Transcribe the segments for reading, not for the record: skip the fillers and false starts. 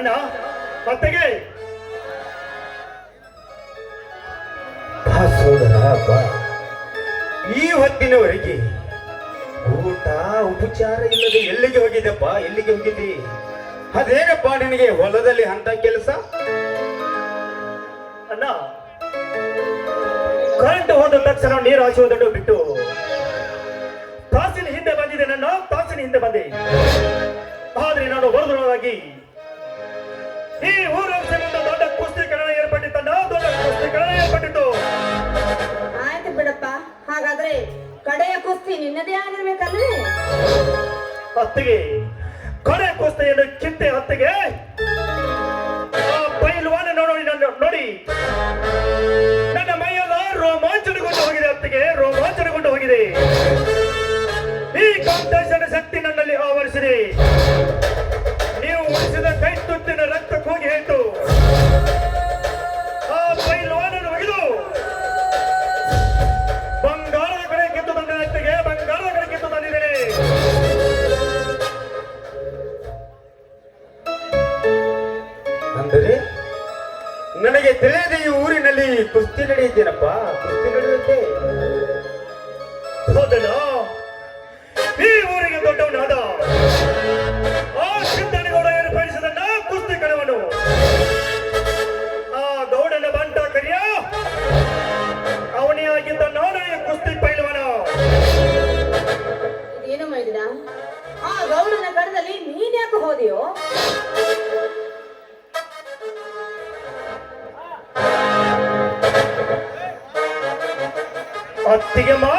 ಅಣ್ಣ ಮತ್ತೆಗೆ ಸೋದರ ಬಾ. ಈ ಹೊತ್ತಿನವರೆಗೆ ಊಟ ಉಪಚಾರ ಇಲ್ಲದೆ ಎಲ್ಲಿಗೆ ಹೋಗಿದ್ದಪ್ಪ? ಎಲ್ಲಿಗೆ ಹೋಗಿದ್ದಿ? ಅದೇನಪ್ಪ ನಿನಗೆ ಹೊಲದಲ್ಲಿ ಅಂತ ಕೆಲಸ? ಅಣ್ಣ ಕರೆಂಟ್ ಹೋದ ತಕ್ಷಣ ನೀರು ಹಾಸುವುದನ್ನು ಬಿಟ್ಟು ತಾಸಿನ ಹಿಂದೆ ಬಂದಿದೆ. ನನ್ನ ತಾಸಿನ ಹಿಂದೆ ಬಂದೆ. ಆದ್ರೆ ನಾನು ಬರುವುದಾಗಿ ಈ ಊರ ದೊಡ್ಡ ಕುಸ್ತೀಕರಣ ಏರ್ಪಟ್ಟಿತ್ತಣ್ಣ. ದೊಡ್ಡ ಕುಸ್ತೀಕರಣ ಏರ್ಪಟ್ಟಿತ್ತು. ಆಯ್ತು ಬಿಡಪ್ಪ. ಹಾಗಾದ್ರೆ ಕಡೆಯ ಕುಸ್ತಿ ನಿನ್ನದೇ ಆಗಿರ್ಬೇಕಲ್ವೇ? ಅತ್ತಿಗೆ ಕಡೆ ಕುಸ್ತಿಯನ್ನು ಕಿತ್ತೆ ಅತ್ತಿಗೆ ಆ ಪೈಲ್ವಾನ ನೋಡಿ ನನ್ನ ಮೈಯೆಲ್ಲ ರೋಮಾಂಚನಗೊಂಡು ಹೋಗಿದೆ. ಅತ್ತಿಗೆ ರೋಮಾಂಚನಗೊಂಡು ಹೋಗಿದೆ. ಈ ಕಾಂಪಿಟೇಷನ್ ಶಕ್ತಿ ನನ್ನಲ್ಲಿ ಆವರಿಸಿದೆ. ನೀವು ಉಳಿಸಿದ ಕೈ ತುತ್ತಿನ ರಕ್ತ ಕೂಗಿ ಹೇಳ್ತು ಆ ಪೈಲ್ವಾನನ್ನು ಒಗೆದು ಬಂಗಾಳದ ಕಡೆ ಗೆದ್ದು ತಂದಿದೆ. ಅತ್ತಿಗೆ ಬಂಗಾಳದ ಕಡೆ ಗೆದ್ದು ತಂದಿದ್ದೇನೆ. ಅಂದರೆ ನನಗೆ ತಿಳಿಯದೆ ಈ ಊರಿನಲ್ಲಿ ಕುಸ್ತಿ ನಡೆಯುತ್ತೇನಪ್ಪ? ಕುಸ್ತಿ ನಡೆಯುತ್ತೆ. ಹೌದಲ್ಲ, ಈ ಊರಿಗೆ ದೊಡ್ಡವನಾದ ಆ ಸಿದ್ದನಗೌಡ ಏರ್ಪಡಿಸಿದನ್ನ ಕುಸ್ತಿ ಕಣವನು. ಆ ಗೌಡನ ಬಂಟ ಕರಿಯ ಅವನೇ ಆಗಿದ್ದ ನಾನು ಈ ಕುಸ್ತಿ ಪೈಲ್ವನ. ಏನು ಮೈದಿನ? ಆ ಗೌಡನ ಕಡದಲ್ಲಿ ನೀನ್ ಯಾಕೆ ಹೋದೆಯೋ? ಅತ್ತಿಗೆ ಮಾ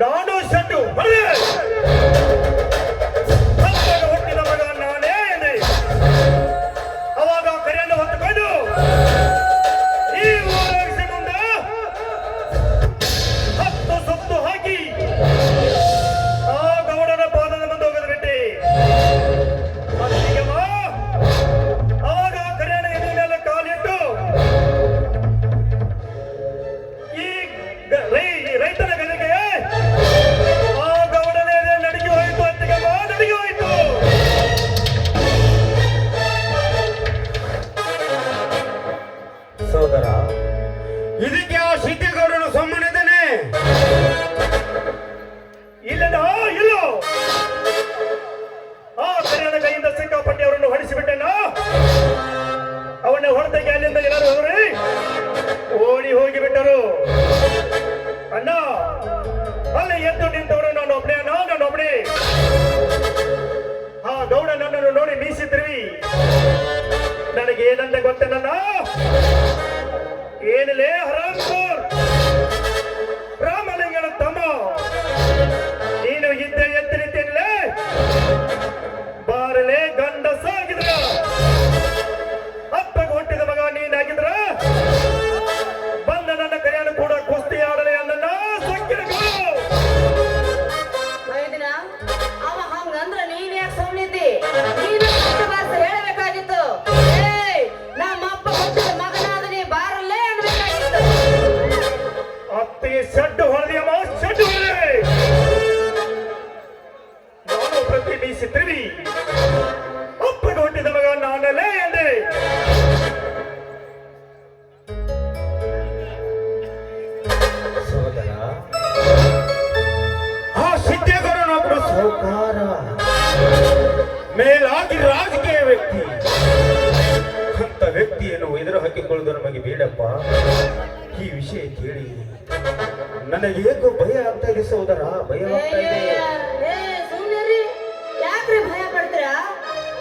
ನಾನು ಸಡ್ಡು ಹುಟ್ಟಿದ ಮಗ ನಾನೇ ಎಂದೆ. ಅವಾಗ ಕರೆಯನ್ನು ಹೊತ್ತುಕೊಂಡು ಈ ಊರಾಗಿಸಿ ಮುಂದೆ 10 ಸುತ್ತು ಹಾಕಿ ಆ ಗೌಡನ ಪಾದದ ಮುಂದೆ ಹೋಗದ ಬಿಟ್ಟೆ. ಅತ್ತಿಗೆ ಮಾ ಅವಾಗ ಕರೆಯನ್ನು ಎದೆ ಮೇಲೆ ಕಾಲಿಟ್ಟು ರೈತನ ಗಲಿಗೆ ಆ ಗೌಡನೇ ನಡಿಗೆ ಹೋಯಿತು. ಅತ್ತಿಗೆ ಮಾ ನಡಿಗೆ ಹೋಯಿತು. ಸೋದರ, ಇದಕ್ಕೆ ಆ ಸಿದ್ದೇಗೌಡನು ಸುಮ್ಮನಿದ್ದಾನೆ? ಇಲ್ಲದ ಇಲ್ಲೋ ಆ ಕರಿಯನ ಕೈಯಿಂದ ಸಿಕ್ಕಾಪಟ್ಟೆ ಅವರನ್ನು ಹೊಡಿಸಿಬಿಟ್ಟೆನ. ಅವನ್ನ ಹೊಡೆದಾಗಿ ಅಲ್ಲಿಂದ ಎಲ್ಲರೂ ಹೋಗ್ರಿ ಓಡಿ ಹೋಗಿಬಿಟ್ಟರು. ಅಣ್ಣ ಅಲ್ಲಿ ಎದ್ದು ನಿಂತವರು ನಾನು ಒಬ್ಬನೇ. ನಾನು ಒಬ್ಬನೇ. ಆ ಗೌಡ ನನ್ನನ್ನು ನೋಡಿ ಮೀಸಿದ್ರಿ. ನನಗೆ ಏನಂತ ಗೊತ್ತೇ? ನನ್ನ ಏನಿಲ್ಲೇ ಹರಾಮ್ಪುರ್ ರಾಮಲಿಂಗನ ತಮ್ಮ ನೀನು ಇದ್ದೆ ಎದ್ದು ನಿಂತೇನಿಲ್ಲೇ ಬಾರಲೇ ಗಂಡಸಾಗಿದ್ರ ಅಪ್ಪಗೆ ಹುಟ್ಟಿದ ಮಗ ನೀನಾಗಿದ್ರ ಬಂದ ನನ್ನ ಕರೆಯನ್ನು ಕೂಡ ಕುಸ್ತಿ ಆಡಲೇ ನನ್ನ ಸಕ್ಕಿನ ಮೈದಿನ ಅವ ಹಂಗಂದ್ರ ನೀನ್ ಯಾಕೆ ಸುಮ್ಮನಿದ್ದಿ? ನೀನು ಹೇಳಬೇಕಾಗಿತ್ತು. ನಮ್ಮ ಅಪ್ಪ ಹುಟ್ಟಿದ ಮಗನಾದ ನೀ ಬಾರಲ್ಲೇ ಅನ್ಬೇಕಾಗಿತ್ತು. ಅತ್ತಿಗೆ ಸಡ್ಡು ಹೊಡೆದಿಯಮ್ಮ, ಸಡ್ಡು ಹೊಡೆದೆ. ನಾನು ಪ್ರತಿನಿಧಿಸಿದ್ರಿ ಅಪ್ಪಗೆ ಹುಟ್ಟಿದ ಮಗ ನಾನಲ್ಲೇ ಎಂದೆ. ಸೋದರ, ಆ ಸಿದ್ದೇಗೌಡನೊಬ್ಬರು ಸೌಕಾರ, ಮೇಲಾಗಿ ರಾಜಕೀಯ ವ್ಯಕ್ತಿ. ಅಂತ ವ್ಯಕ್ತಿಯನ್ನು ಎದುರು ಹಾಕಿಕೊಳ್ಳುವುದು ನಮಗೆ ಬೇಡಪ್ಪ. ಈ ವಿಷಯ ಕೇಳಿ ನನಗೆ ಏಕೋ ಭಯ ಆಗ್ತಾ ಇದೆ ಸೋದರ, ಭಯವಾಗ್ತಾ ಇದೆ. ಸುಮ್ಮನೆ ಯಾಕ್ರಿ ಭಯ ಪಡ್ತೀರಾ?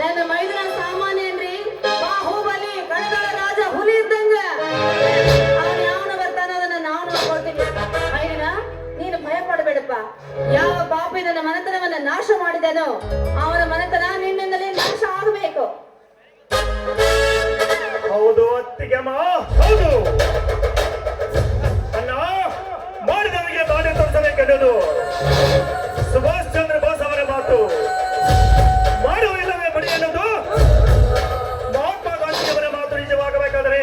ನನ್ನ ಮೈದನ ಸಾಮಾನ್ಯನ್ರಿ, ಬಾಹುಬಲಿ ಕಣಗಳ ರಾಜ ಹುಲಿ ಇದ್ದಂಗ. ಅವನು ಯಾವನ ಬರ್ತಾನ ಅದನ್ನ ನಾವು ನೋಡ್ಕೊಳ್ತೀವಿ. ಮೈದನ ನೀನು ಭಯ ಪಡಬೇಡಪ್ಪ. ಯಾವ ಪಾಪಿ ನನ್ನ ಮನೆತನವನ್ನ ನಾಶ ಮಾಡಿದನೋ ಅವನ ಮನೆತನ ನಿನ್ನಿಂದಲೇ ನಾಶ ಆಗಬೇಕು. ಹೌದು ಅತ್ತಿಗೆಮ್ಮ, ಹೌದು. ಅಣ್ಣ ಮಾಡಿದವರಿಗೆ ಬಾಳೆ ತೋರಿಸಬೇಕೆನ್ನುವುದು ಸುಭಾಷ್ ಚಂದ್ರ ಬೋಸ್ ಅವರ ಮಾತು. ಮಾಡುವ ಇಲ್ಲವೇ ಬಡಿ ಎನ್ನುವುದು ಮಹಾತ್ಮ ಗಾಂಧಿಯವರ ಮಾತು. ನಿಜವಾಗಬೇಕಾದರೆ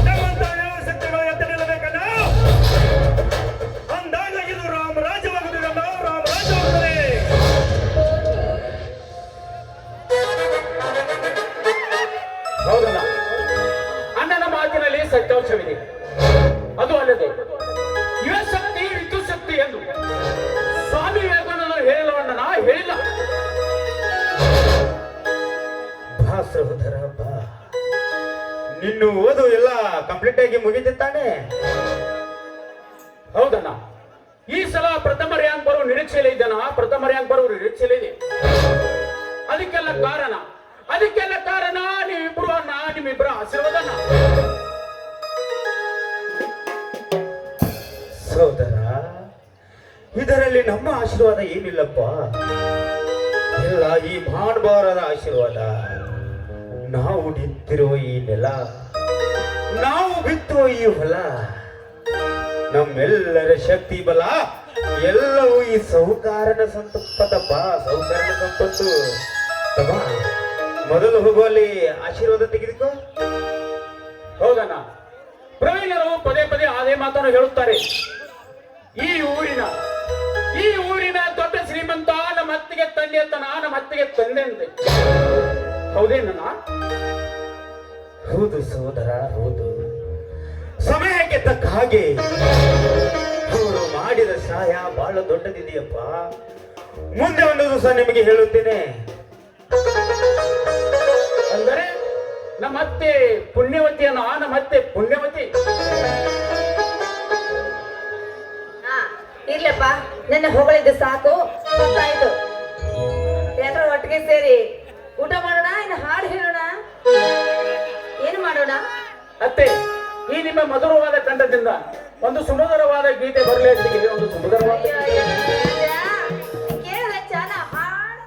ನಮ್ಮಂತ ಶಕ್ತಿಗಳು ಎತ್ತ ನಿಲ್ಲಬೇಕಣ್ಣ. ಅಂದಾಗ ಇದು ರಾಮರಾಜ್ಯವಾಗುವುದಿಲ್ಲ. ರಾಮರಾಜ್ಯವಾಗುತ್ತದೆ. ಸಹೋದರ ಬಾ. ನಿನ್ನ ಓದು ಎಲ್ಲ ಕಂಪ್ಲೀಟ್ ಆಗಿ ಮುಗಿದಿ ತಾನೆ? ಹೌದಣ್ಣ, ಈ ಸಲ ಪ್ರಥಮ ರ್ಯಾಂಕ್ ಬರೋ ನಿರೀಕ್ಷೆಯಲ್ಲಿ ಇದ್ದಾನ. ಪ್ರಥಮ ರ್ಯಾಂಕ್ ಬರೋ ನಿರೀಕ್ಷೆಯಲ್ಲಿ ಇದೆ. ಅದಕ್ಕೆಲ್ಲ ಕಾರಣ ನೀವಿಬ್ರು ಅಣ್ಣ, ನಿಮ್ಮಿಬ್ಬರ ಆಶೀರ್ವಾದನ. ಸಹೋದರ, ಇದರಲ್ಲಿ ನಮ್ಮ ಆಶೀರ್ವಾದ ಏನಿಲ್ಲಪ್ಪ, ಎಲ್ಲ ಈ ಮಹಾನುಭಾವರ ಆಶೀರ್ವಾದ. ನಾವು ನಿಂತಿರುವ ಈ ನೆಲ, ನಾವು ಬಿತ್ತುವ ಈ ಹೊಲ, ನಮ್ಮೆಲ್ಲರ ಶಕ್ತಿ ಬಲ ಎಲ್ಲವೂ ಈ ಸೌಕಾರನ ಸಂಪತ್ತಪ್ಪ, ಸೌಕಾರನ ಸಂಪತ್ತು. ತಮ್ಮ ಮೊದಲು ಹೋಗುವಲ್ಲಿ ಆಶೀರ್ವಾದ ತೆಗೆದುಕೋ. ಹೌದಣ್ಣ, ಪ್ರವೀಣರು ಪದೇ ಪದೇ ಅದೇ ಮಾತನ್ನು ಹೇಳುತ್ತಾರೆ. ಈ ಊರಿನ ದೊಡ್ಡ ಶ್ರೀಮಂತ ನಮ್ಮ ಅತ್ತಿಗೆ ತಂದೆ ಅಂತನ, ನಮ್ಮ ಅತ್ತಿಗೆ ತಂದೆ ಅಂತೆ. ಹೌದೇನಣ್ಣ? ಹೌದು ಸಹೋದರ, ಹೌದು. ಸಮಯಕ್ಕೆ ತಕ್ಕ ಹಾಗೆ ಅವರು ಮಾಡಿದ ಸಹಾಯ ಬಹಳ ದೊಡ್ಡದಿದೆಯಪ್ಪ. ಮುಂದೆ ಒಂದು ದಿವಸ ನಿಮಗೆ ಹೇಳುತ್ತೇನೆ. ಅಂದರೆ ನಮ್ಮ ಅತ್ತೆ ಪುಣ್ಯವತಿಯನ್ನ, ನಮ್ಮ ಅತ್ತೆ ಪುಣ್ಯವತಿ. ಇರ್ಲಪ್ಪ, ನನ್ನ ಹೊಗಳಿದ್ದು ಸಾಕು, ಗೊತ್ತಾಯ್ತು. ಎಲ್ಲರೂ ಒಟ್ಟಿಗೆ ಸೇರಿ ಊಟ ಮಾಡೋಣ, ಇನ್ನು ಹಾಡು ಹೇಳೋಣ, ಏನು ಮಾಡೋಣ? ಅತ್ತೆ, ಈ ನಿಮ್ಮ ಮಧುರವಾದ ಕಂಠದಿಂದ ಒಂದು ಸುಮಧುರವಾದ ಗೀತೆ ಬರಲಿ ಅಂತಿಗೆ. ಒಂದು ಸುಮಧುರವಾದ ಕೇಳಿದ್ರೆ ಚೆನ್ನಾ ಹಾಡು.